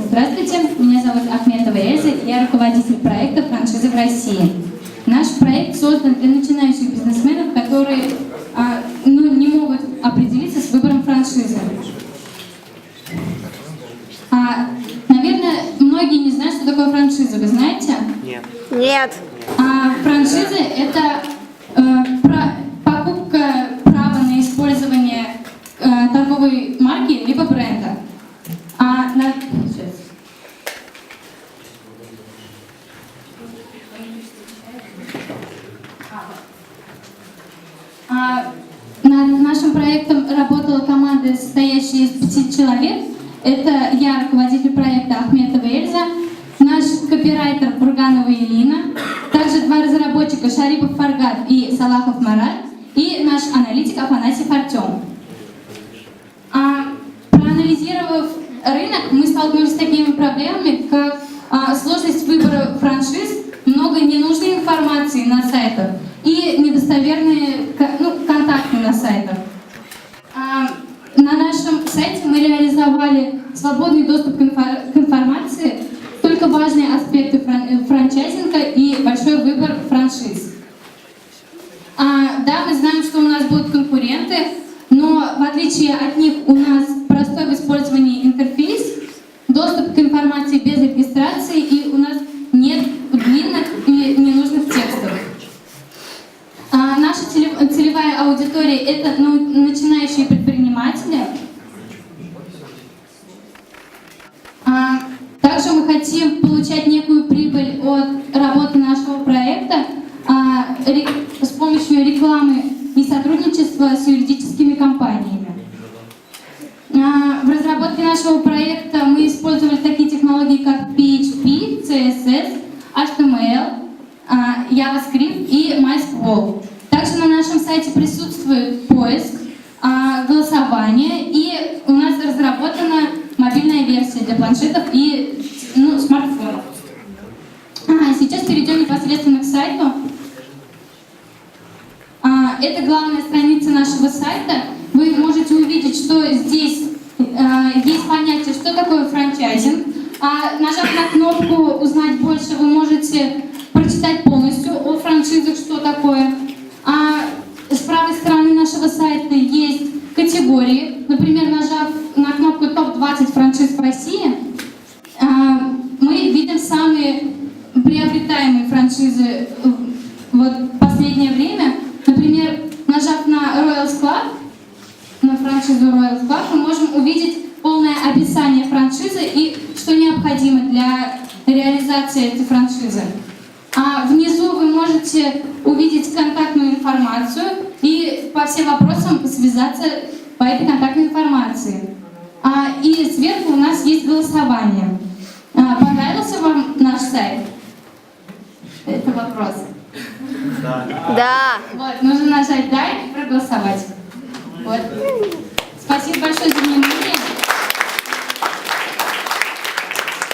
Здравствуйте, меня зовут Ахметова Эльза, я руководитель проекта «Франшизы в России». Наш проект создан для начинающих бизнесменов, которые не могут определиться с выбором франшизы. Наверное, многие не знают, что такое франшиза. Вы знаете? Нет. Нет. Франшиза – это покупка права на использование торговой марки либо бренда. Над нашим проектом работала команда, состоящая из 5 человек. Это я, руководитель проекта Ахметова Эльза, наш копирайтер Бурганова Елена, также 2 разработчика Шарипов Фаргат и Салахов Марат, и наш аналитик Афанасьев Артем. Проанализировав рынок, мы столкнулись с такими проблемами, как сложность выбора франшиз, много ненужной информации на сайтах и недостоверные контакты на сайтах. На нашем сайте мы реализовали свободный доступ к информации, только важные аспекты франчайзинга и большой выбор франшиз. Да, мы знаем, что у нас будут конкуренты, но в отличие от них у нас простой в использовании интерфейс, доступ к информации без регистрации, и у нас нет длинных и ненужных текстов. Наша целевая аудитория – это начинающие предприниматели. Также мы хотим получать некую прибыль от работы нашего проекта с помощью рекламы и сотрудничества с юридическими компаниями. В разработке нашего проекта мы использовали такие технологии, как PHP, CSS, HTML, JavaScript и MySQL. Также на нашем сайте присутствует поиск, голосование, и у нас разработана мобильная версия для планшетов и смартфонов. Сейчас перейдем непосредственно к сайту. Это главная страница нашего сайта. Вы можете увидеть, что здесь есть понятие, что такое франчайзинг. Нажав на кнопку «Узнать больше», вы можете прочитать полностью о франшизах, что такое. С правой стороны нашего сайта есть категории. Например, нажав на кнопку «Топ-20 франшиз в России», мы видим самые приобретаемые франшизы в последнее время. Например, нажав на Royals Club, на франшизу Royals Club, мы можем увидеть полное описание франшизы и что необходимо для реализации этой франшизы. Внизу вы можете увидеть контактную информацию и по всем вопросам связаться по этой контактной информации. И сверху у нас есть голосование. Понравился вам наш сайт? Это вопрос. Да. Вот, нужно нажать «Да» и проголосовать. Вот. Спасибо большое за внимание.